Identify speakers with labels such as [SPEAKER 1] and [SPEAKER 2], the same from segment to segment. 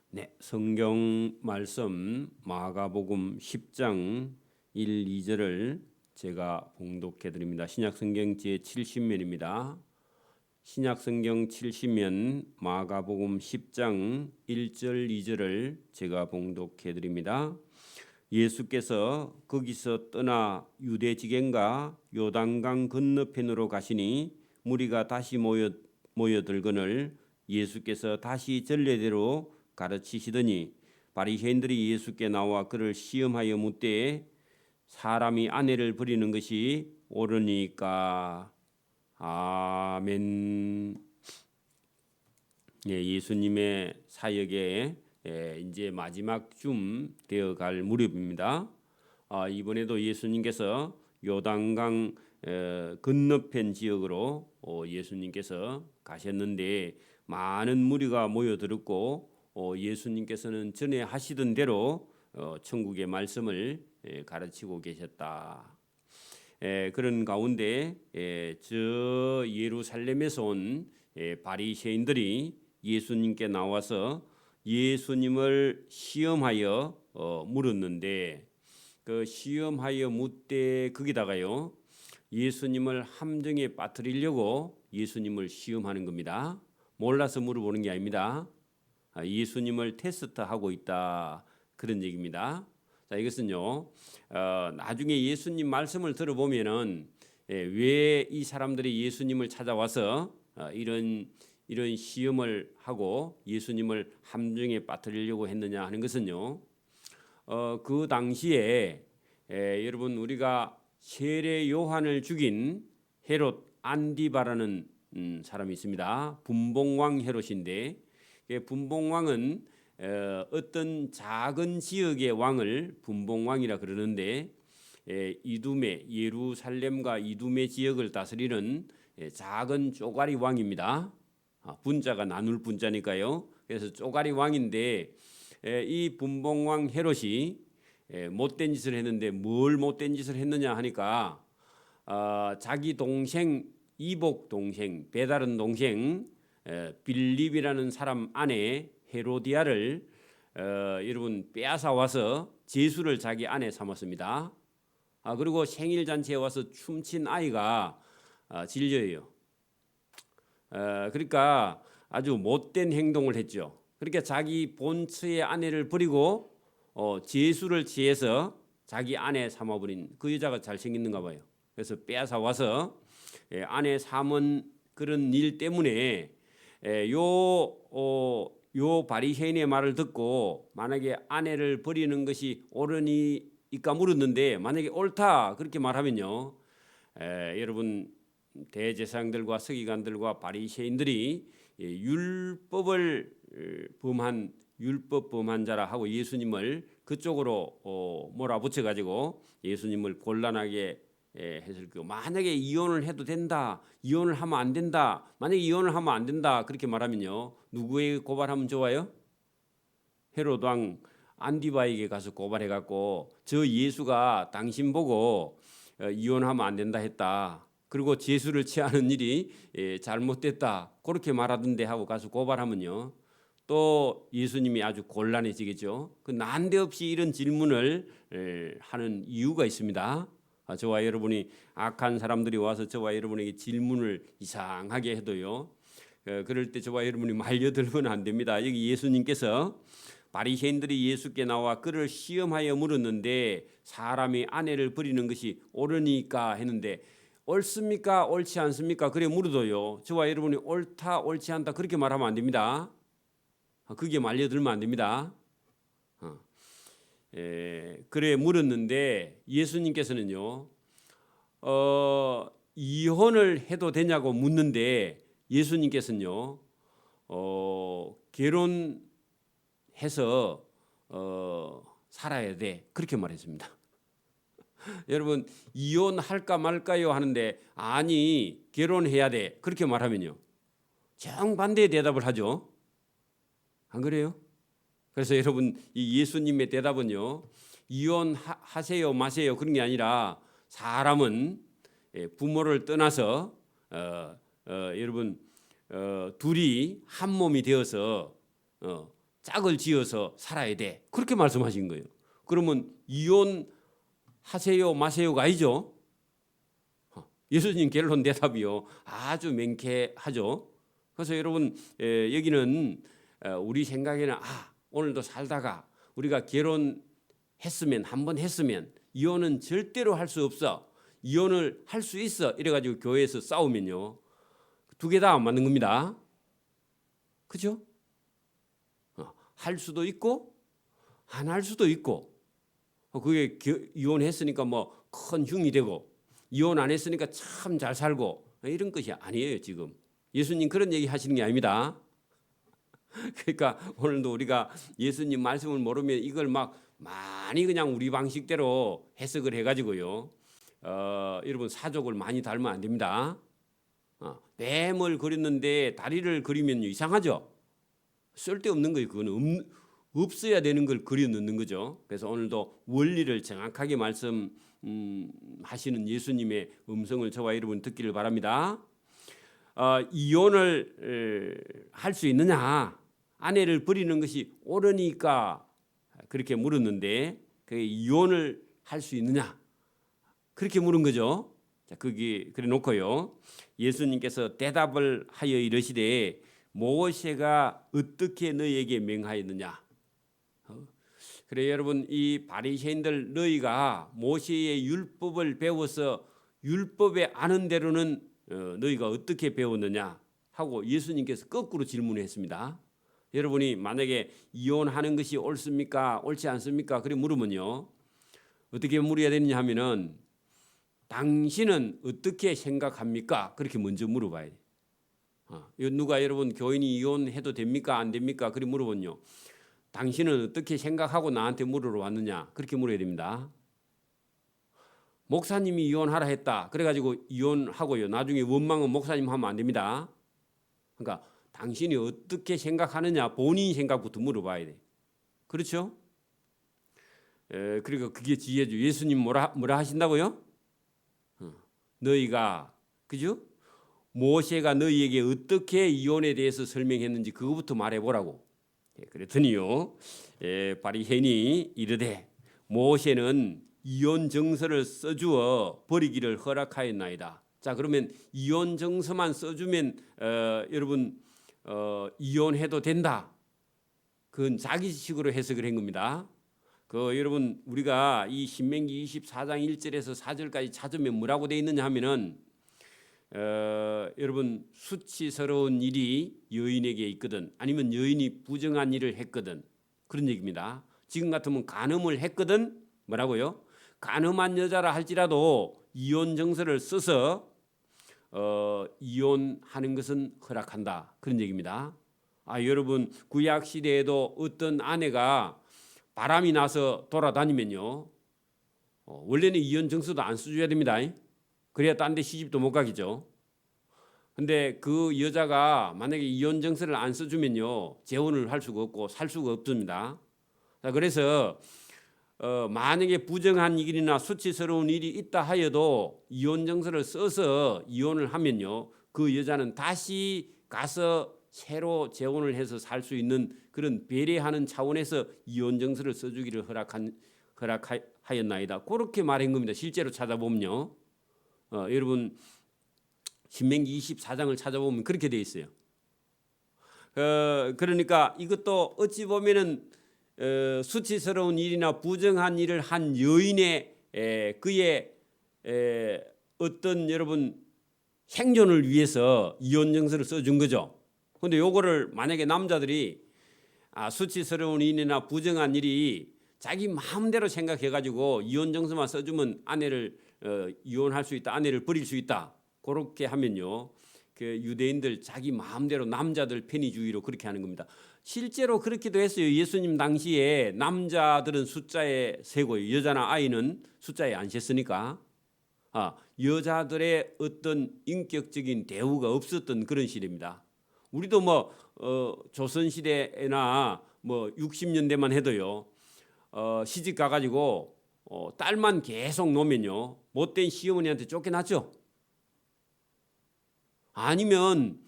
[SPEAKER 1] 네, 성경 말씀 마가복음 10장 1, 2절을 제가 봉독해 드립니다. 신약성경 제70면입니다. 신약성경 70면 마가복음 10장 1절 2절을 제가 봉독해 드립니다. 예수께서 거기서 떠나 유대 지경과 요단강 건너편으로 가시니 무리가 다시 모여들거늘 예수께서 다시 전례대로 가르치시더니 바리새인들이 예수께 나와 그를 시험하여 묻되 사람이 아내를 버리는 것이 옳으니까. 아멘. 예수님의 사역에 이제 마지막 쯤 되어갈 무렵입니다. 이번에도 예수님께서 요단강 건너편 지역으로 예수님께서 가셨는데 많은 무리가 모여들었고 예수님께서는 전에 하시던 대로 천국의 말씀을 가르치고 계셨다. 그런 가운데 저 예루살렘에서 온 바리새인들이 예수님께 나와서 예수님을 시험하여 물었는데 그 시험하여 묻되 거기다가요 예수님을 함정에 빠뜨리려고 예수님을 시험하는 겁니다. 몰라서 물어보는 게 아닙니다. 예수님을 테스트하고 있다 그런 얘기입니다. 자, 이것은요 나중에 예수님 말씀을 들어보면은 왜 이 사람들이 예수님을 찾아와서 이런 시험을 하고 예수님을 함정에 빠뜨리려고 했느냐 하는 것은요 그 당시에 여러분 우리가 세례 요한을 죽인 헤롯 안디바라는 사람이 있습니다. 분봉왕 헤롯인데 분봉왕은 어떤 작은 지역의 왕을 분봉왕이라 그러는데 이두메 예루살렘과 이두메 지역을 다스리는 작은 쪼가리 왕입니다. 분자가 나눌 분자니까요. 그래서 쪼가리 왕인데 이 분봉왕 헤롯이 못된 짓을 했는데 뭘 못된 짓을 했느냐 하니까 자기 동생 이복 동생 배다른 동생 빌립이라는 사람 아내 헤로디아를 여러분 빼앗아 와서 제수를 자기 아내 삼았습니다. 그리고 생일 잔치에 와서 춤춘 아이가 진료예요. 그러니까 아주 못된 행동을 했죠. 그러니까 자기 본처의 아내를 버리고 제수를 취해서 자기 아내 삼아버린 그 여자가 잘생겼는가 봐요. 그래서 빼앗아 와서 아내 삼은 그런 일 때문에 요 바리새인의 말을 듣고 만약에 아내를 버리는 것이 옳으니까 물었는데 만약에 옳다 그렇게 말하면요 여러분 대제사장들과 서기관들과 바리새인들이 율법을 범한 율법 범한 자라 하고 예수님을 그쪽으로 몰아붙여 가지고 예수님을 곤란하게 했을 거고 만약에 이혼을 해도 된다, 이혼을 하면 안 된다, 만약에 이혼을 하면 안 된다 그렇게 말하면요 누구에게 고발하면 좋아요? 헤롯 왕 안디바에게 가서 고발해 갖고 저 예수가 당신 보고 이혼하면 안 된다 했다. 그리고 제수를 취하는 일이 잘못됐다 그렇게 말하던데 하고 가서 고발하면요 또 예수님이 아주 곤란해지겠죠. 그 난데없이 이런 질문을 하는 이유가 있습니다. 저와 여러분이 악한 사람들이 와서 저와 여러분에게 질문을 이상하게 해도요 그럴 때 저와 여러분이 말려들면 안 됩니다. 여기 예수님께서 바리새인들이 예수께 나와 그를 시험하여 물었는데 사람이 아내를 버리는 것이 옳으니까 했는데 옳습니까? 옳지 않습니까? 그래 물어도요 저와 여러분이 옳다 옳지 않다 그렇게 말하면 안 됩니다. 그게 말려들면 안 됩니다. 그래 물었는데 예수님께서는요 이혼을 해도 되냐고 묻는데 예수님께서는요 결혼해서 살아야 돼 그렇게 말했습니다. 여러분 이혼할까 말까요 하는데 아니 결혼해야 돼 그렇게 말하면요 정반대의 대답을 하죠. 안 그래요? 그래서 여러분 이 예수님의 대답은요 이혼하세요 마세요 그런 게 아니라 사람은 부모를 떠나서 여러분 둘이 한 몸이 되어서 짝을 지어서 살아야 돼. 그렇게 말씀하신 거예요. 그러면 이혼하세요 마세요가 아니죠. 예수님 결론 대답이요. 아주 명쾌하죠. 그래서 여러분 여기는 우리 생각에는 오늘도 살다가 우리가 결혼했으면 한번 했으면 이혼은 절대로 할 수 없어. 이혼을 할 수 있어. 이래가지고 교회에서 싸우면요. 두 개 다 안 맞는 겁니다. 그죠? 할 수도 있고 안 할 수도 있고 그게 이혼했으니까 뭐 큰 흉이 되고 이혼 안 했으니까 참 잘 살고 이런 것이 아니에요. 지금 예수님 그런 얘기 하시는 게 아닙니다. 그러니까 오늘도 우리가 예수님 말씀을 모르면 이걸 막 많이 그냥 우리 방식대로 해석을 해가지고요. 여러분 사족을 많이 닮으면 안 됩니다. 뱀을 그렸는데 다리를 그리면 이상하죠. 쓸데없는 거예요. 그거는 없어야 되는 걸 그려 넣는 거죠. 그래서 오늘도 원리를 정확하게 말씀하시는 예수님의 음성을 저와 여러분 듣기를 바랍니다. 이혼을 할 수 있느냐? 아내를 버리는 것이 옳으니까 그렇게 물었는데 그게 이혼을 할 수 있느냐? 그렇게 물은 거죠. 자, 그게 그래 놓고요. 예수님께서 대답을 하여 이르시되 모세가 어떻게 너희에게 명하였느냐? 그래 여러분 이 바리새인들 너희가 모세의 율법을 배워서 율법에 아는 대로는 너희가 어떻게 배웠느냐 하고 예수님께서 거꾸로 질문했습니다. 여러분이 만약에 이혼하는 것이 옳습니까? 옳지 않습니까? 그래 물으면요. 어떻게 물어야 되느냐 하면은 당신은 어떻게 생각합니까? 그렇게 먼저 물어봐야 돼요. 누가 여러분 교인이 이혼해도 됩니까? 안 됩니까? 그렇게 물어보면요. 당신은 어떻게 생각하고 나한테 물으러 왔느냐? 그렇게 물어야 됩니다. 목사님이 이혼하라 했다. 그래가지고 이혼하고요. 나중에 원망은 목사님 하면 안 됩니다. 그러니까 당신이 어떻게 생각하느냐? 본인 생각부터 물어봐야 돼. 그렇죠? 그러니까 그게 지혜죠. 예수님 뭐라 하신다고요? 너희가 그죠? 모세가 너희에게 어떻게 이혼에 대해서 설명했는지 그거부터 말해보라고. 그랬더니요. 바리새인이 이르되 모세는 이혼 정서를 써주어 버리기를 허락하였나이다. 자 그러면 이혼 정서만 써주면 여러분 이혼해도 된다. 그건 자기식으로 해석을 한 겁니다. 여러분 우리가 이 신명기 24장 1절에서 4절까지 찾으면 뭐라고 되어 있느냐 하면은 여러분 수치스러운 일이 여인에게 있거든 아니면 여인이 부정한 일을 했거든 그런 얘기입니다. 지금 같으면 간음을 했거든 뭐라고요? 간음한 여자라 할지라도 이혼 정서를 써서 이혼하는 것은 허락한다 그런 얘기입니다. 여러분 구약 시대에도 어떤 아내가 바람이 나서 돌아다니면요 원래는 이혼 정서도 안 써줘야 됩니다. 그래야 딴 데 시집도 못 가겠죠. 근데 그 여자가 만약에 이혼 정서를 안 써주면요 재혼을 할 수가 없고 살 수가 없습니다. 그래서 만약에 부정한 일이나 수치스러운 일이 있다 하여도 이혼 정서를 써서 이혼을 하면요 그 여자는 다시 가서 새로 재혼을 해서 살 수 있는 그런 배려하는 차원에서 이혼 정서를 써주기를 허락하였나이다. 그렇게 말한 겁니다. 실제로 찾아보면요. 여러분 신명기 24장을 찾아보면 그렇게 돼 있어요. 그러니까 이것도 어찌 보면은 수치스러운 일이나 부정한 일을 한 여인의 그의 어떤 여러분 생존을 위해서 이혼 정서를 써준 거죠. 그런데 요거를 만약에 남자들이 수치스러운 일이나 부정한 일이 자기 마음대로 생각해가지고 이혼 정서만 써주면 아내를 이혼할 수 있다, 아내를 버릴 수 있다. 그렇게 하면요, 그 유대인들 자기 마음대로 남자들 편의주의로 그렇게 하는 겁니다. 실제로 그렇기도 했어요. 예수님 당시에 남자들은 숫자에 세고 여자나 아이는 숫자에 안 셌으니까 여자들의 어떤 인격적인 대우가 없었던 그런 시대입니다. 우리도 뭐 조선 시대나 뭐 60년대만 해도요. 시집 가가지고 딸만 계속 놓으면요 못된 시어머니한테 쫓겨났죠. 아니면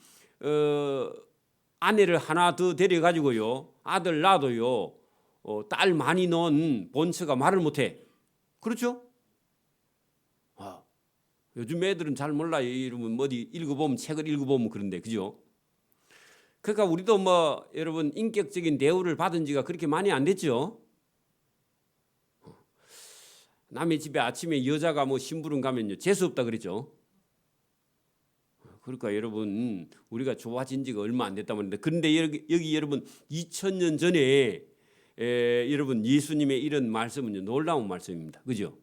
[SPEAKER 1] 아내를 하나 더 데려가지고요, 아들 낳아도요, 딸 많이 낳은 본처가 말을 못해. 그렇죠? 요즘 애들은 잘 몰라요. 이러면 어디 읽어보면, 책을 읽어보면 그런데, 그죠? 그러니까 우리도 뭐 여러분 인격적인 대우를 받은 지가 그렇게 많이 안 됐죠. 남의 집에 아침에 여자가 뭐 심부름 가면요, 재수 없다 그랬죠. 그러니까 여러분, 우리가 좋아진 지가 얼마 안 됐단 말인데, 그런데 여기 여러분 2000년 전에 여러분 예수님의 이런 말씀은요, 놀라운 말씀입니다. 그죠?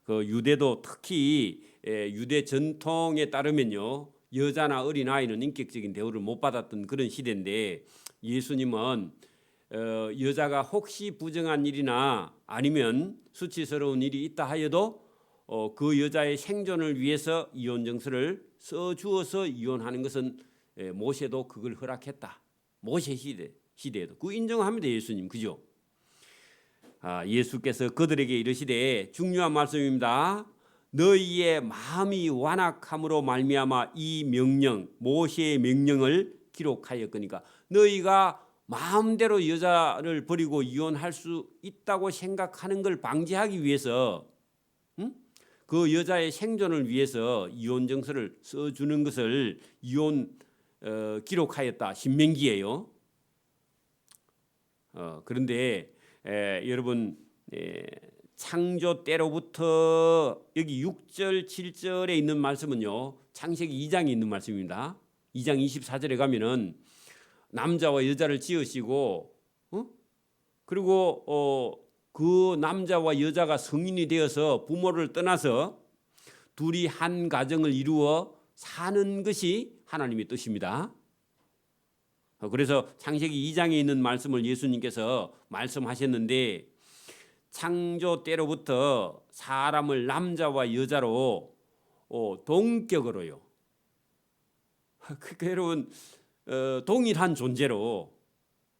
[SPEAKER 1] 그 유대도 특히 유대 전통에 따르면요, 여자나 어린 아이는 인격적인 대우를 못 받았던 그런 시대인데, 예수님은 여자가 혹시 부정한 일이나 아니면 수치스러운 일이 있다 하여도 그 여자의 생존을 위해서 이혼 정서를 써주어서 이혼하는 것은 모세도 그걸 허락했다. 모세 시대에도 그 인정합니다. 예수님, 그죠? 예수께서 그들에게 이르시되, 중요한 말씀입니다. 너희의 마음이 완악함으로 말미암아 이 명령, 모세의 명령을 기록하였거니와, 너희가 마음대로 여자를 버리고 이혼할 수 있다고 생각하는 걸 방지하기 위해서, 그 여자의 생존을 위해서 이혼 정서를 써주는 것을 이혼 기록하였다. 신명기예요. 그런데 여러분, 창조 때로부터 여기 6절 7절에 있는 말씀은요, 창세기 2장에 있는 말씀입니다. 2장 24절에 가면은 남자와 여자를 지으시고, 그리고 그 남자와 여자가 성인이 되어서 부모를 떠나서 둘이 한 가정을 이루어 사는 것이 하나님의 뜻입니다. 그래서 창세기 2장에 있는 말씀을 예수님께서 말씀하셨는데, 창조 때로부터 사람을 남자와 여자로 동격으로요. 그러니까 여러분, 동일한 존재로,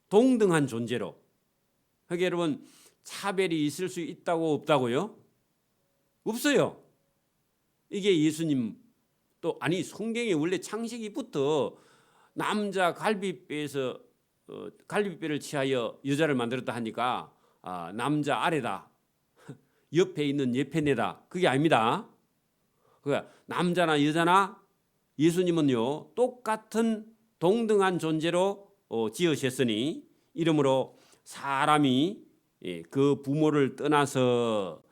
[SPEAKER 1] 동등한 존재로. 그러니까 여러분, 차별이 있을 수 있다고 없다고요? 없어요. 이게 예수님 또 아니 성경에 원래 창세기부터 남자 갈비뼈에서 갈비뼈를 취하여 여자를 만들었다 하니까 남자 아래다, 옆에 있는 옆에내다, 그게 아닙니다. 그러니까 남자나 여자나 예수님은요, 똑같은 동등한 존재로 지으셨으니, 이러므로 사람이 그 부모를 떠나서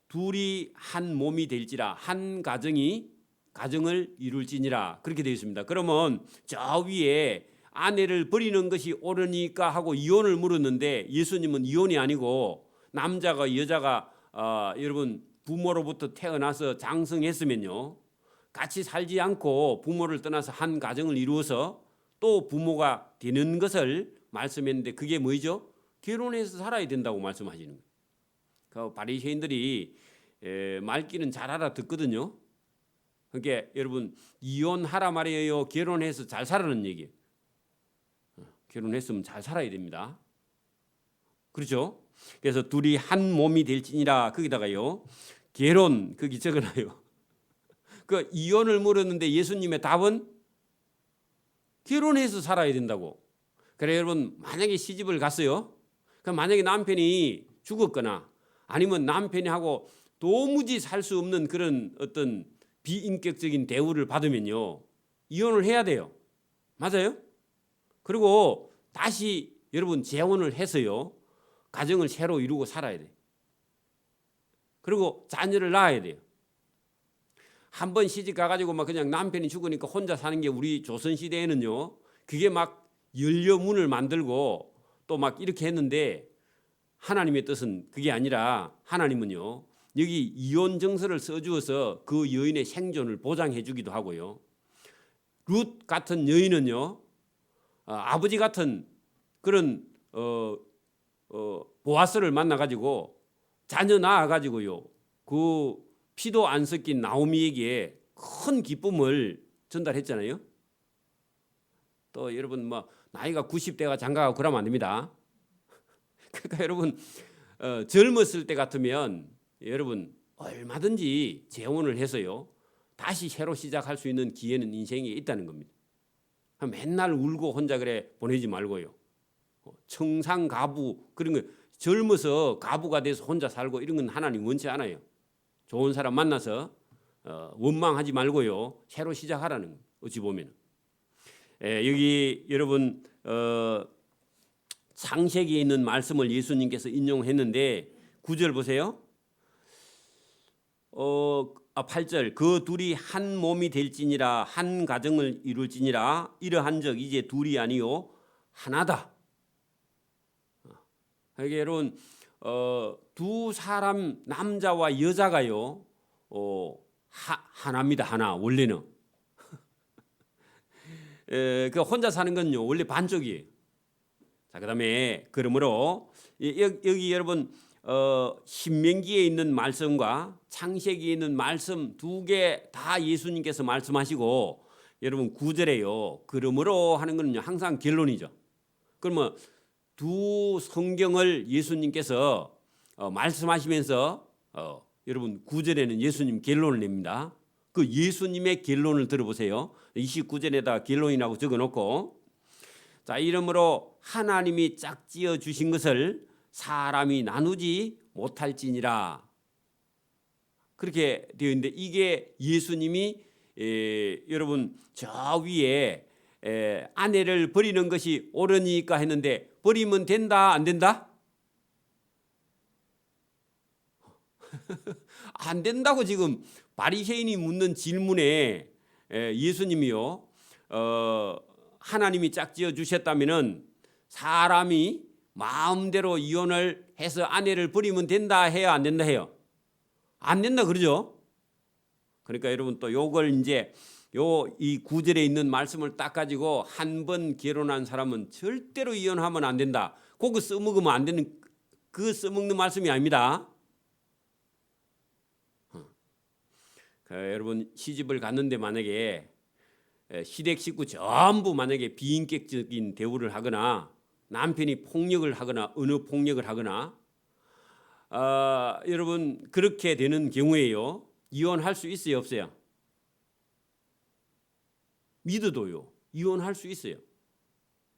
[SPEAKER 1] 둘이 한 몸이 될지라, 한 가정을 이룰지니라, 그렇게 되어 있습니다. 그러면 저 위에 아내를 버리는 것이 옳으니까 하고 이혼을 물었는데, 예수님은 이혼이 아니고 남자가 여자가 여러분 부모로부터 태어나서 장성했으면요, 같이 살지 않고 부모를 떠나서 한 가정을 이루어서 또 부모가 되는 것을 말씀했는데, 그게 뭐죠? 결혼해서 살아야 된다고 말씀하시는 거예요. 그 바리새인들이 말귀는 잘 알아듣거든요. 그러니까 여러분, 이혼하라 말이에요, 결혼해서 잘 살아는 얘기예요. 결혼했으면 잘 살아야 됩니다. 그렇죠? 그래서 둘이 한 몸이 될지니라, 거기다가요 결혼 거기 적어놔요. 그 이혼을 물었는데 예수님의 답은 결혼해서 살아야 된다고. 그래 여러분, 만약에 시집을 갔어요. 그럼 만약에 남편이 죽었거나 아니면 남편이 하고 도무지 살 수 없는 그런 어떤 비인격적인 대우를 받으면요, 이혼을 해야 돼요. 맞아요? 그리고 다시 여러분 재혼을 해서요, 가정을 새로 이루고 살아야 돼요. 그리고 자녀를 낳아야 돼요. 한 번 시집 가가지고 막 그냥 남편이 죽으니까 혼자 사는 게 우리 조선시대에는요, 그게 막 연료문을 만들고 또 막 이렇게 했는데, 하나님의 뜻은 그게 아니라, 하나님은요 여기 이혼 정서를 써주어서 그 여인의 생존을 보장해 주기도 하고요, 룻 같은 여인은요 아버지 같은 그런 보아스를 만나가지고 자녀 낳아가지고요, 그 피도 안 섞인 나오미에게 큰 기쁨을 전달했잖아요. 또 여러분 뭐 나이가 90대가 장가가고 그러면 안 됩니다. 그러니까 여러분 젊었을 때 같으면 여러분 얼마든지 재혼을 해서요 다시 새로 시작할 수 있는 기회는 인생에 있다는 겁니다. 맨날 울고 혼자 그래 보내지 말고요. 청상가부 그런 거 젊어서 가부가 돼서 혼자 살고 이런 건 하나님 원치 않아요. 좋은 사람 만나서 원망하지 말고요. 새로 시작하라는 거예요. 어찌 보면 여기 여러분 창세기에 있는 말씀을 예수님께서 인용했는데 9절 보세요. 8절 그 둘이 한 몸이 될지니라 한 가정을 이룰지니라 이러한즉 이제 둘이 아니요 하나다. 그러니까 여러분 두 사람 남자와 여자가요 하나입니다. 하나 원래는 그 혼자 사는 건요 원래 반쪽이에요. 자 그다음에 그러므로 여기 여러분 신명기에 있는 말씀과 창세기에 있는 말씀 두 개 다 예수님께서 말씀하시고 여러분 9절에요. 그러므로 하는 것은요 항상 결론이죠. 그러면 두 성경을 예수님께서 말씀하시면서 여러분 9절에는 예수님 결론을 냅니다. 그 예수님의 결론을 들어보세요. 29절에다 결론이라고 적어놓고 자 이러므로 하나님이 짝지어 주신 것을 사람이 나누지 못할지니라 그렇게 되어 있는데 이게 예수님이 여러분 저 위에 아내를 버리는 것이 옳으니까 했는데 버리면 된다 안 된다? 안 된다고 지금 바리새인이 묻는 질문에 예수님이요 하나님이 짝지어 주셨다면은 사람이 마음대로 이혼을 해서 아내를 버리면 된다 해요 안 된다 해요? 안 된다 그러죠? 그러니까 여러분 또 요걸 이제 이 9절에 있는 말씀을 딱 가지고 한 번 결혼한 사람은 절대로 이혼하면 안 된다. 그거 써먹으면 안 되는 그 써먹는 말씀이 아닙니다. 여러분 시집을 갔는데 만약에 시댁 식구 전부 만약에 비인격적인 대우를 하거나 남편이 폭력을 하거나 언어 폭력을 하거나 여러분 그렇게 되는 경우에요 이혼할 수 있어요 없어요? 믿어도요 이혼할 수 있어요.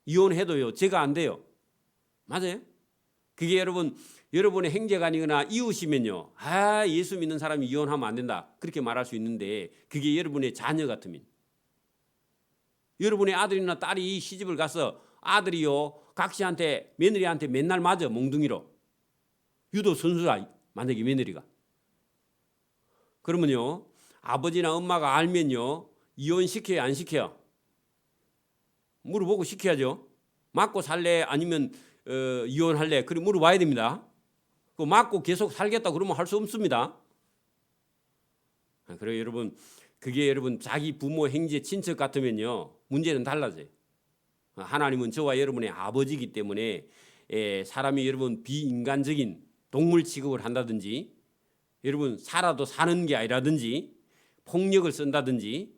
[SPEAKER 1] 이혼해도요 제가 안 돼요. 맞아요? 그게 여러분의 행제가 아니거나 이웃이면요 예수 믿는 사람이 이혼하면 안 된다 그렇게 말할 수 있는데 그게 여러분의 자녀 같으면 여러분의 아들이나 딸이 시집을 가서 아들이요 각시한테 며느리한테 맨날 맞아 몽둥이로 유도 선수라 만약에 며느리가 그러면요 아버지나 엄마가 알면요 이혼시켜요 안 시켜요? 물어보고 시켜야죠. 맞고 살래 아니면 이혼할래 그래 물어봐야 됩니다. 그 맞고 계속 살겠다 그러면 할 수 없습니다. 그래요 여러분 그게 여러분 자기 부모 형제 친척 같으면요 문제는 달라져요. 하나님은 저와 여러분의 아버지이기 때문에 사람이 여러분 비인간적인 동물 취급을 한다든지 여러분 살아도 사는 게 아니라든지 폭력을 쓴다든지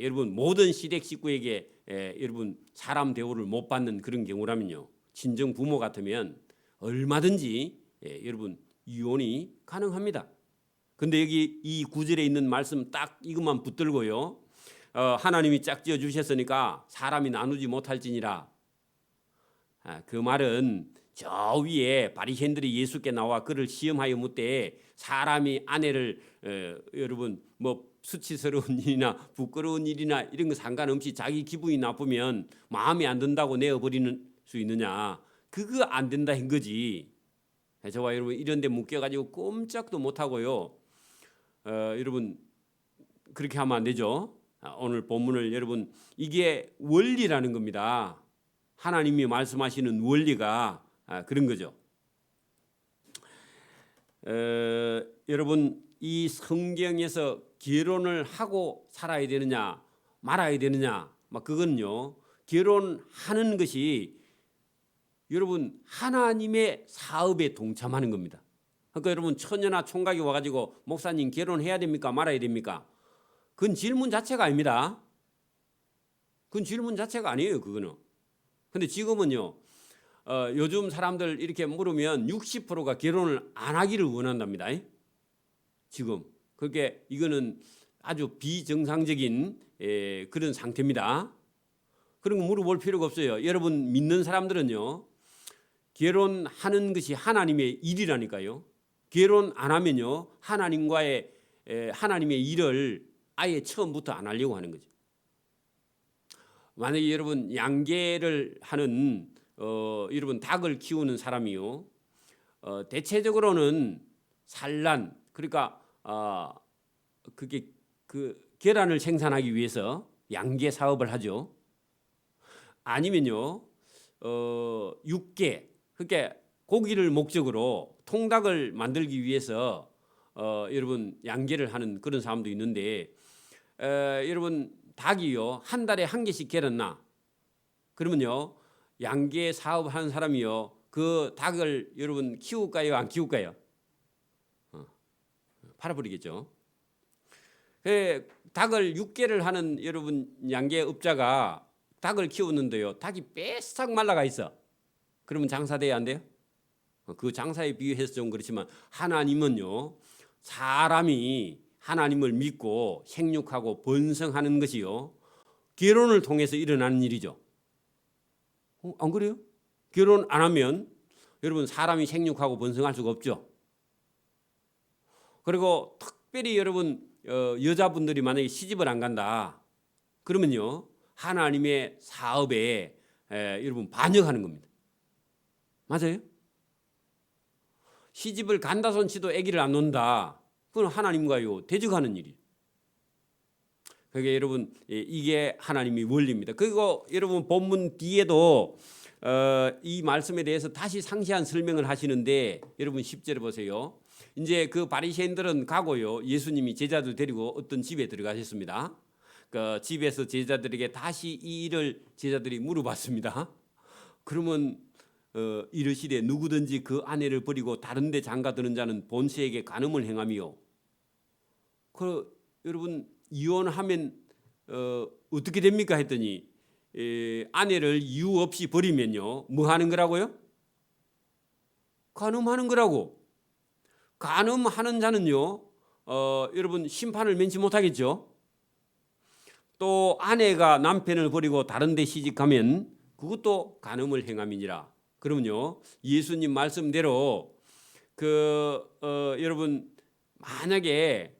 [SPEAKER 1] 여러분 모든 시댁 식구에게 여러분 사람 대우를 못 받는 그런 경우라면요 친정 부모 같으면 얼마든지 여러분 이혼이 가능합니다. 근데 여기 이 9절에 있는 말씀 딱 이것만 붙들고요 하나님이 짝지어 주셨으니까 사람이 나누지 못할지니라 그 말은 저 위에 바리새인들이 예수께 나와 그를 시험하여 묻되 사람이 아내를 여러분 뭐 수치스러운 일이나 부끄러운 일이나 이런 거 상관없이 자기 기분이 나쁘면 마음에 안 든다고 내어버리는 수 있느냐 그거 안 된다 한 거지. 저와 여러분 이런 데 묶여가지고 꼼짝도 못하고요 여러분 그렇게 하면 안 되죠. 오늘 본문을 여러분 이게 원리라는 겁니다. 하나님이 말씀하시는 원리가 그런 거죠. 여러분 이 성경에서 결혼을 하고 살아야 되느냐 말아야 되느냐 막 그건요 결혼하는 것이 여러분 하나님의 사업에 동참하는 겁니다. 그러니까 여러분 처녀나 총각이 와가지고 목사님 결혼해야 됩니까 말아야 됩니까? 그건 질문 자체가 아닙니다. 그건 질문 자체가 아니에요 그거는. 근데 지금은요 요즘 사람들 이렇게 물으면 60%가 결혼을 안 하기를 원한답니다. 지금 그렇게 이거는 아주 비정상적인 그런 상태입니다. 그런 거 물어볼 필요가 없어요. 여러분 믿는 사람들은요, 결혼하는 것이 하나님의 일이라니까요. 결혼 안 하면요, 하나님의 일을 아예 처음부터 안 하려고 하는 거죠. 만약에 여러분 양계를 하는 여러분 닭을 키우는 사람이요, 대체적으로는 산란, 그러니까 그게 그 계란을 생산하기 위해서 양계 사업을 하죠. 아니면요, 육계, 그러니까 고기를 목적으로 통닭을 만들기 위해서 여러분 양계를 하는 그런 사람도 있는데, 여러분 닭이요 한 달에 한 개씩 계란나, 그러면요 양계 사업하는 사람이요 그 닭을 여러분 키울까요 안 키울까요? 팔아버리겠죠. 닭을 육계를 하는 여러분 양계업자가 닭을 키우는데요, 닭이 빼싹 말라가 있어. 그러면 장사돼야 안 돼요? 그 장사에 비유해서 좀 그렇지만, 하나님은요 사람이 하나님을 믿고 생육하고 번성하는 것이요 결혼을 통해서 일어나는 일이죠. 안 그래요? 결혼 안 하면 여러분 사람이 생육하고 번성할 수가 없죠. 그리고 특별히 여러분 여자분들이 만약에 시집을 안 간다 그러면요 하나님의 사업에 여러분 반역하는 겁니다. 맞아요? 시집을 간다 손치도 아기를 안 놓는다, 그건 하나님과요 대적하는 일이에요. 그게 여러분 이게 하나님의 원리입니다. 그리고 여러분 본문 뒤에도 이 말씀에 대해서 다시 상세한 설명을 하시는데, 여러분 10절에 보세요. 이제 그 바리새인들은 가고요, 예수님이 제자들 데리고 어떤 집에 들어가셨습니다. 그 집에서 제자들에게 다시 이 일을 제자들이 물어봤습니다. 그러면 이르시되 누구든지 그 아내를 버리고 다른 데 장가드는 자는 본세에게 간음을 행하며, 그 여러분 이혼하면 어떻게 됩니까 했더니 아내를 이유 없이 버리면요 뭐 하는 거라고요? 간음하는 거라고. 간음하는 자는요 여러분 심판을 면치 못하겠죠. 또 아내가 남편을 버리고 다른 데 시집가면 그것도 간음을 행함이니라. 그러면요 예수님 말씀대로 여러분 만약에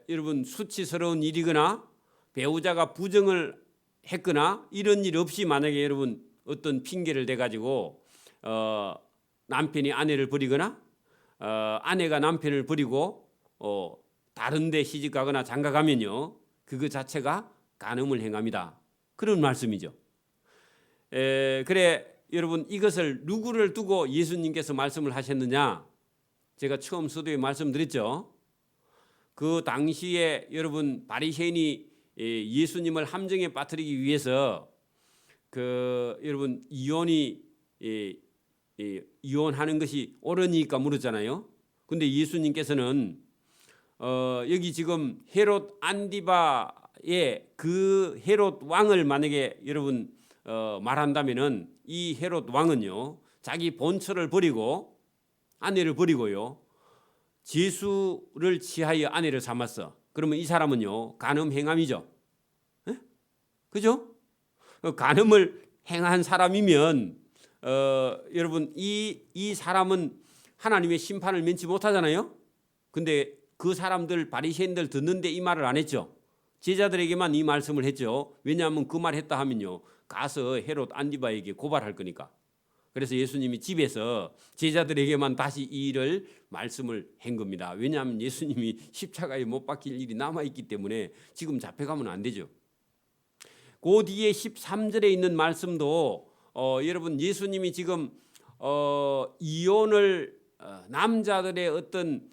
[SPEAKER 1] 여러분 수치스러운 일이거나 배우자가 부정을 했거나 이런 일 없이 만약에 여러분 어떤 핑계를 대 가지고 남편이 아내를 버리거나 아내가 남편을 버리고 다른 데 시집 가거나 장가 가면요 그거 자체가 간음을 행합니다. 그런 말씀이죠. 그래 여러분 이것을 누구를 두고 예수님께서 말씀을 하셨느냐, 제가 처음 서두에 말씀드렸죠. 그 당시에 여러분 바리새인이 예수님을 함정에 빠뜨리기 위해서 여러분 이혼하는 것이 옳으니까 물었잖아요. 근데 예수님께서는 여기 지금 헤롯 안디바의 그 헤롯 왕을 만약에 여러분 말한다면은 이 헤롯 왕은요 자기 본처를 버리고 아내를 버리고요 제수를 취하여 아내를 삼았어. 그러면 이 사람은요 간음 행함이죠. 그죠? 간음을 행한 사람이면 여러분 이 사람은 하나님의 심판을 면치 못하잖아요. 근데 그 사람들 바리새인들 듣는데 이 말을 안 했죠. 제자들에게만 이 말씀을 했죠. 왜냐하면 그 말 했다 하면요 가서 헤롯 안디바에게 고발할 거니까. 그래서 예수님이 집에서 제자들에게만 다시 이 일을 말씀을 한 겁니다. 왜냐하면 예수님이 십자가에 못 박힐 일이 남아있기 때문에 지금 잡혀가면 안 되죠. 그 뒤에 13절에 있는 말씀도 여러분 예수님이 지금 이혼을 남자들의 어떤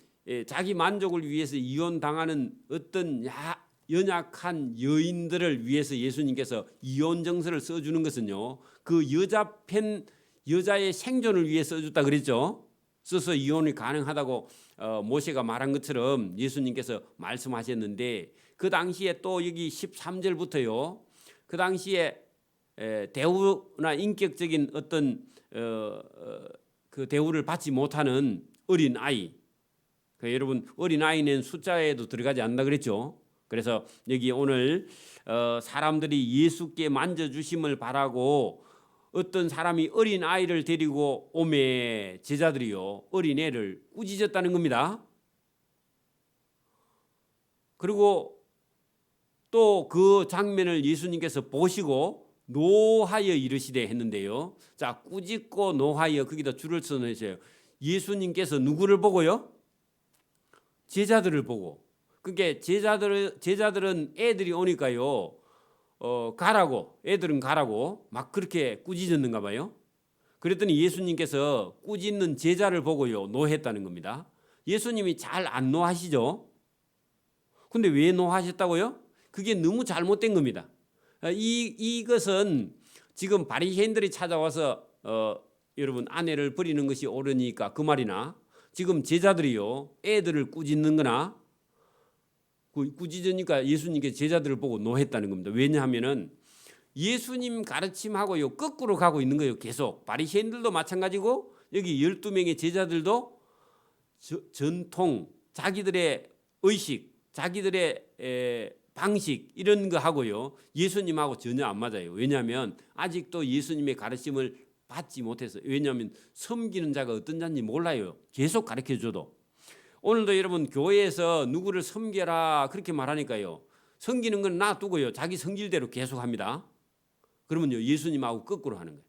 [SPEAKER 1] 자기 만족을 위해서 이혼당하는 어떤 연약한 여인들을 위해서 예수님께서 이혼 정서를 써주는 것은요 그 여자의 생존을 위해 써줬다 그랬죠. 써서 이혼이 가능하다고 모세가 말한 것처럼 예수님께서 말씀하셨는데, 그 당시에 또 여기 13절부터요 그 당시에 대우나 인격적인 어떤 그 대우를 받지 못하는 어린 아이, 여러분 어린 아이는 숫자에도 들어가지 않는다 그랬죠. 그래서 여기 오늘 사람들이 예수께 만져주심을 바라고 어떤 사람이 어린 아이를 데리고 오매 제자들이요 어린 애를 꾸짖었다는 겁니다. 그리고 또 그 장면을 예수님께서 보시고 노하여 이르시되 했는데요. 자, 꾸짖고 노하여 거기다 줄을 써놓으세요. 예수님께서 누구를 보고요? 제자들을 보고. 그게 제자들은 애들이 오니까요. 가라고, 애들은 가라고 막 그렇게 꾸짖었는가 봐요. 그랬더니 예수님께서 꾸짖는 제자를 보고요 노했다는 겁니다. 예수님이 잘 안 노하시죠? 근데 왜 노하셨다고요? 그게 너무 잘못된 겁니다. 이것은 지금 바리새인들이 찾아와서 여러분 아내를 버리는 것이 옳으니까 그 말이나 지금 제자들이요 애들을 꾸짖는 거나 꾸짖으니까 예수님께 제자들을 보고 노했다는 겁니다. 왜냐하면은 예수님 가르침하고요 거꾸로 가고 있는 거예요. 계속 바리새인들도 마찬가지고 여기 12명의 제자들도 전통 자기들의 의식 자기들의 방식 이런 거 하고요 예수님하고 전혀 안 맞아요. 왜냐하면 아직도 예수님의 가르침을 받지 못해서 왜냐하면 섬기는 자가 어떤 자인지 몰라요. 계속 가르쳐줘도 오늘도 여러분 교회에서 누구를 섬겨라 그렇게 말하니까요 섬기는 건 놔두고요 자기 성질대로 계속 합니다. 그러면요 예수님하고 거꾸로 하는 거예요.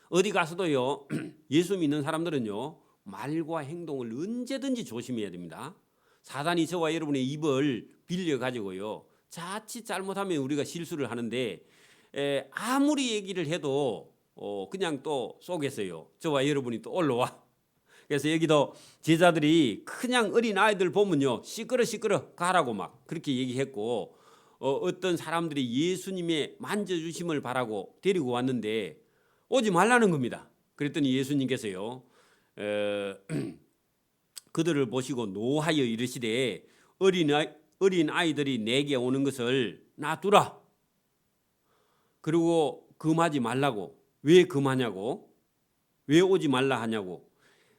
[SPEAKER 1] 어디 가서도요 예수 믿는 사람들은요 말과 행동을 언제든지 조심해야 됩니다. 사단이 저와 여러분의 입을 빌려 가지고요 자칫 잘못하면 우리가 실수를 하는데 아무리 얘기를 해도 그냥 또 속에서요 저와 여러분이 또 올라와. 그래서 여기도 제자들이 그냥 어린 아이들 보면요 시끄러 가라고 막 그렇게 얘기했고 어떤 사람들이 예수님의 만져주심을 바라고 데리고 왔는데 오지 말라는 겁니다. 그랬더니 예수님께서요 그들을 보시고 노하여 이르시되 어린 아이들이 내게 오는 것을 놔두라. 그리고 금하지 말라고. 왜 금하냐고? 왜 오지 말라 하냐고?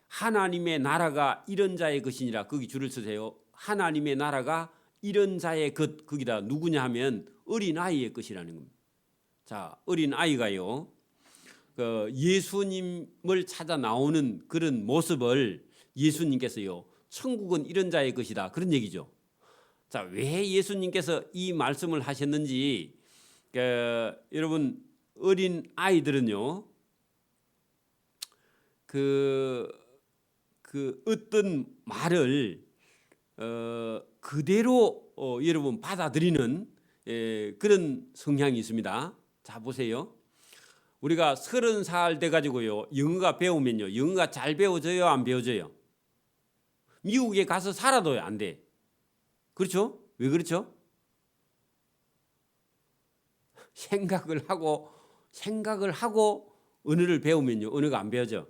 [SPEAKER 1] 하나님의 나라가 이런 자의 것이니라. 거기 줄을 쓰세요. 하나님의 나라가 이런 자의 것. 거기다 누구냐 하면 어린 아이의 것이라는 겁니다. 자, 어린 아이가요 예수님을 찾아 나오는 그런 모습을 예수님께서요 천국은 이런 자의 것이다 그런 얘기죠. 자, 왜 예수님께서 이 말씀을 하셨는지 여러분 어린 아이들은요 그 어떤 말을 그대로 여러분 받아들이는 그런 성향이 있습니다. 자, 보세요. 우리가 30살 돼 가지고요 영어가 배우면요 영어가 잘 배워져요 안 배워져요? 미국에 가서 살아도요 안 돼. 그렇죠? 왜 그렇죠? 생각을 하고 언어를 배우면요 언어가 안 배워져.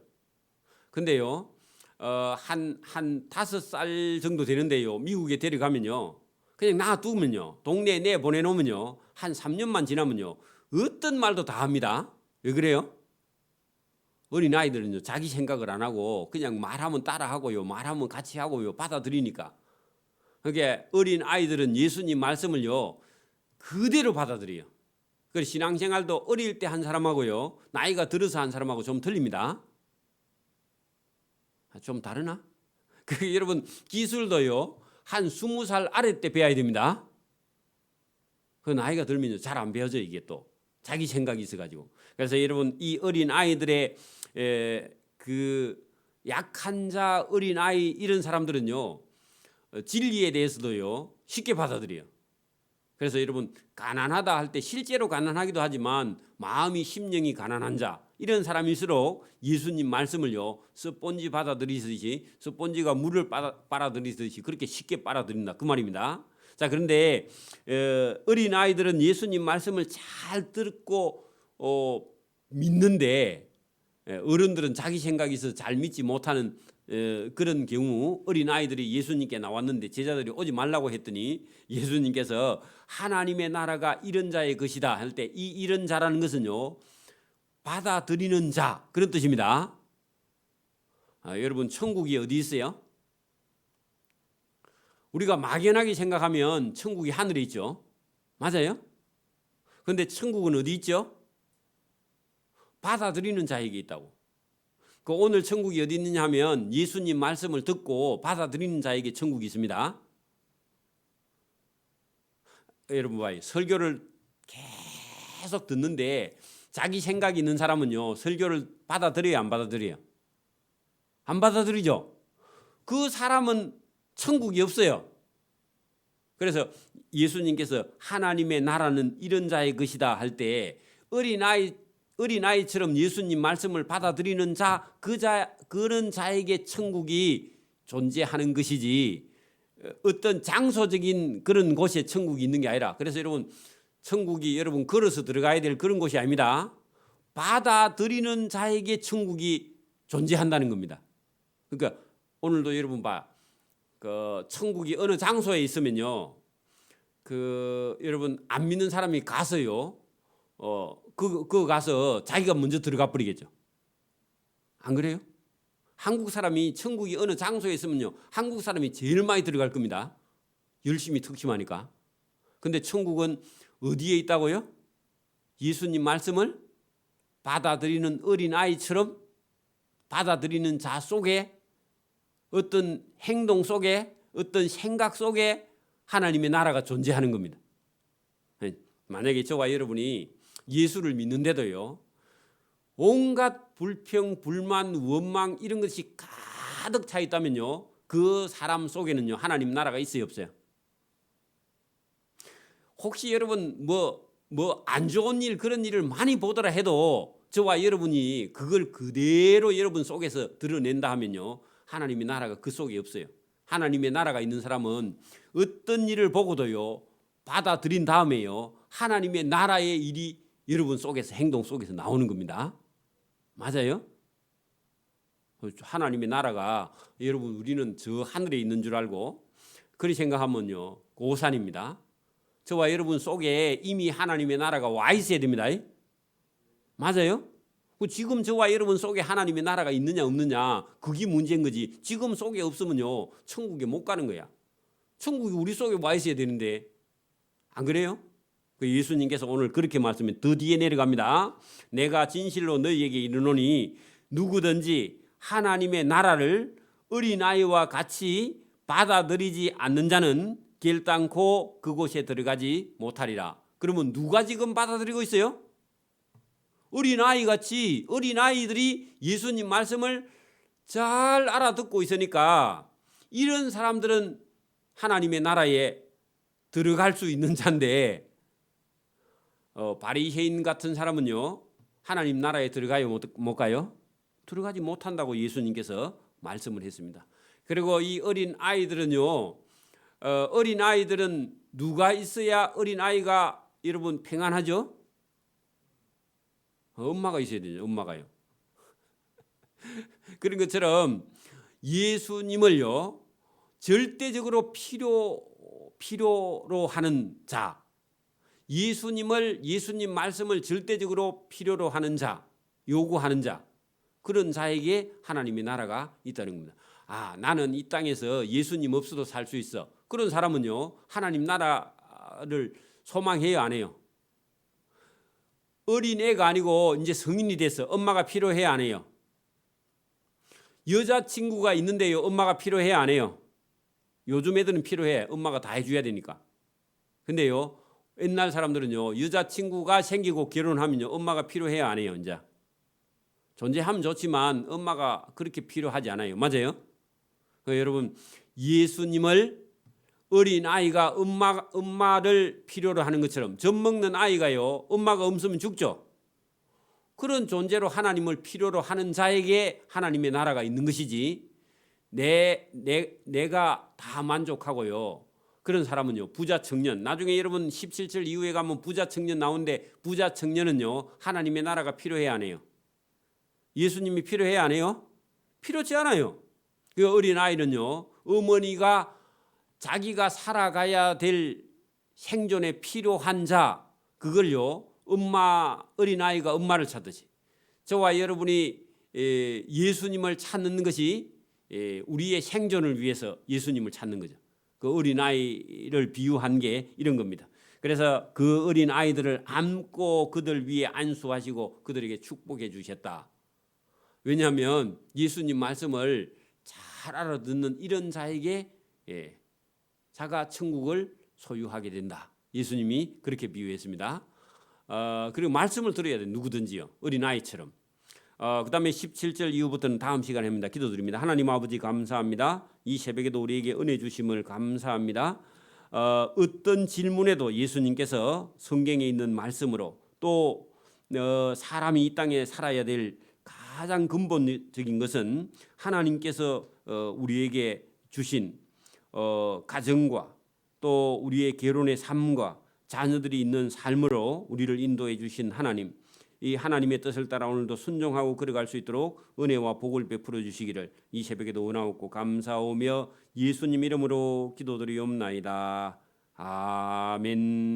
[SPEAKER 1] 근데요 한 5살 정도 되는데요 미국에 데려가면요 그냥 놔두면요 동네에 내보내놓으면요 한 3년만 지나면요 어떤 말도 다 합니다. 왜 그래요? 어린 아이들은요 자기 생각을 안 하고 그냥 말하면 따라하고요 말하면 같이 하고요 받아들이니까. 그게 어린 아이들은 예수님 말씀을요 그대로 받아들여요. 그래서 신앙생활도 어릴 때 한 사람하고요 나이가 들어서 한 사람하고 좀 틀립니다. 좀 다르나? 그 여러분 기술도요 한 20살 아래 때 배워야 됩니다. 그 나이가 들면요 잘 안 배워져 이게 또 자기 생각이 있어가지고. 그래서 여러분 이 어린 아이들의 그 약한 자 어린 아이 이런 사람들은요 진리에 대해서도요 쉽게 받아들여요. 그래서 여러분 가난하다 할 때 실제로 가난하기도 하지만 마음이 심령이 가난한 자 이런 사람일수록 예수님 말씀을요 스폰지 받아들이듯이 스폰지가 물을 빨아들이듯이 그렇게 쉽게 빨아들인다 그 말입니다. 자, 그런데 어린 아이들은 예수님 말씀을 잘 듣고 믿는데 어른들은 자기 생각이 있어서 잘 믿지 못하는 그런 경우 어린 아이들이 예수님께 나왔는데 제자들이 오지 말라고 했더니 예수님께서 하나님의 나라가 이런 자의 것이다 할 때 이 이런 자라는 것은요 받아들이는 자 그런 뜻입니다. 여러분 천국이 어디 있어요? 우리가 막연하게 생각하면 천국이 하늘에 있죠. 맞아요? 그런데 천국은 어디 있죠? 받아들이는 자에게 있다고. 그 오늘 천국이 어디 있느냐 하면 예수님 말씀을 듣고 받아들이는 자에게 천국이 있습니다. 여러분 봐요. 설교를 계속 듣는데 자기 생각이 있는 사람은요, 설교를 받아들여요, 안 받아들여요? 안 받아들이죠. 그 사람은 천국이 없어요. 그래서 예수님께서 하나님의 나라는 이런 자의 것이다 할 때 어린아이처럼 예수님 말씀을 받아들이는 자, 그런 자에게 천국이 존재하는 것이지 어떤 장소적인 그런 곳에 천국이 있는 게 아니라, 그래서 여러분 천국이 여러분 걸어서 들어가야 될 그런 곳이 아닙니다. 받아들이는 자에게 천국이 존재한다는 겁니다. 그러니까 오늘도 여러분 그 천국이 어느 장소에 있으면요, 여러분 안 믿는 사람이 가서요, 그 가서 자기가 먼저 들어가 버리겠죠. 안 그래요? 한국 사람이 천국이 어느 장소에 있으면요, 한국 사람이 제일 많이 들어갈 겁니다. 열심히 특심하니까. 근데 천국은 어디에 있다고요? 예수님 말씀을 받아들이는 어린아이처럼 받아들이는 자 속에, 어떤 행동 속에, 어떤 생각 속에 하나님의 나라가 존재하는 겁니다. 만약에 저와 여러분이 예수를 믿는데도요, 온갖 불평, 불만, 원망 이런 것이 가득 차 있다면요, 그 사람 속에는요 하나님 나라가 있어요, 없어요? 혹시 여러분 안 좋은 일, 그런 일을 많이 보더라 해도 저와 여러분이 그걸 그대로 여러분 속에서 드러낸다 하면요, 하나님의 나라가 그 속에 없어요. 하나님의 나라가 있는 사람은 어떤 일을 보고도요, 받아들인 다음에요, 하나님의 나라의 일이 여러분 속에서, 행동 속에서 나오는 겁니다. 맞아요? 하나님의 나라가 여러분, 우리는 저 하늘에 있는 줄 알고 그렇게 생각하면요, 오산입니다. 저와 여러분 속에 이미 하나님의 나라가 와 있어야 됩니다. 맞아요? 지금 저와 여러분 속에 하나님의 나라가 있느냐 없느냐, 그게 문제인 거지. 지금 속에 없으면요 천국에 못 가는 거야. 천국이 우리 속에 와 있어야 되는데, 안 그래요? 예수님께서 오늘 그렇게 말씀해, 더 뒤에 내려갑니다. 내가 진실로 너희에게 이르노니 누구든지 하나님의 나라를 어린아이와 같이 받아들이지 않는 자는 결단코 그곳에 들어가지 못하리라. 그러면 누가 지금 받아들이고 있어요? 어린아이같이, 어린아이들이 예수님 말씀을 잘 알아듣고 있으니까 이런 사람들은 하나님의 나라에 들어갈 수 있는 자인데, 바리새인 같은 사람은요 하나님 나라에 들어가요, 못 가요? 들어가지 못한다고 예수님께서 말씀을 했습니다. 그리고 이 어린아이들은요, 어린아이들은 누가 있어야 어린아이가 여러분 평안하죠? 엄마가 있어야 되죠. 엄마가요. 그런 것처럼 예수님을요 절대적으로 필요로 하는 자, 예수님 말씀을 절대적으로 필요로 하는 자, 요구하는 자, 그런 자에게 하나님의 나라가 있다는 겁니다. 나는 이 땅에서 예수님 없어도 살 수 있어. 그런 사람은요 하나님 나라를 소망해요, 안 해요? 어린애가 아니고 이제 성인이 돼서 엄마가 필요해, 안 해요? 여자친구가 있는데요, 엄마가 필요해, 안 해요? 요즘 애들은 필요해. 엄마가 다 해줘야 되니까. 근데요, 옛날 사람들은요, 여자친구가 생기고 결혼하면요, 엄마가 필요해, 안 해요? 이제 존재하면 좋지만 엄마가 그렇게 필요하지 않아요. 맞아요? 여러분, 예수님을 어린아이가 엄마를 필요로 하는 것처럼, 젖 먹는 아이가요 엄마가 없으면 죽죠. 그런 존재로 하나님을 필요로 하는 자에게 하나님의 나라가 있는 것이지, 내가 다 만족하고요 그런 사람은요 부자 청년, 나중에 여러분 17절 이후에 가면 부자 청년 나오는데, 부자 청년은요 하나님의 나라가 필요해, 안 해요? 예수님이 필요해, 안 해요? 필요치 않아요. 그 어린아이는요 어머니가 자기가 살아가야 될 생존에 필요한 자, 그걸요 어린아이가 엄마를 찾듯이, 저와 여러분이 예수님을 찾는 것이 우리의 생존을 위해서 예수님을 찾는 거죠. 그 어린 아이를 비유한 게 이런 겁니다. 그래서 그 어린 아이들을 안고 그들 위에 안수하시고 그들에게 축복해 주셨다. 왜냐하면 예수님 말씀을 잘 알아듣는 이런 자에게 자가 천국을 소유하게 된다. 예수님이 그렇게 비유했습니다. 그리고 말씀을 들어야 돼. 누구든지요. 어린아이처럼. 그 다음에 17절 이후부터는 다음 시간에 합니다. 기도드립니다. 하나님 아버지 감사합니다. 이 새벽에도 우리에게 은혜 주심을 감사합니다. 어떤 질문에도 예수님께서 성경에 있는 말씀으로 또 사람이 이 땅에 살아야 될 가장 근본적인 것은 하나님께서 우리에게 주신 가정과 또 우리의 결혼의 삶과 자녀들이 있는 삶으로 우리를 인도해 주신 하나님, 이 하나님의 뜻을 따라 오늘도 순종하고 걸어갈 수 있도록 은혜와 복을 베풀어 주시기를 이 새벽에도 원하옵고 감사하며 예수님 이름으로 기도드리옵나이다. 아멘.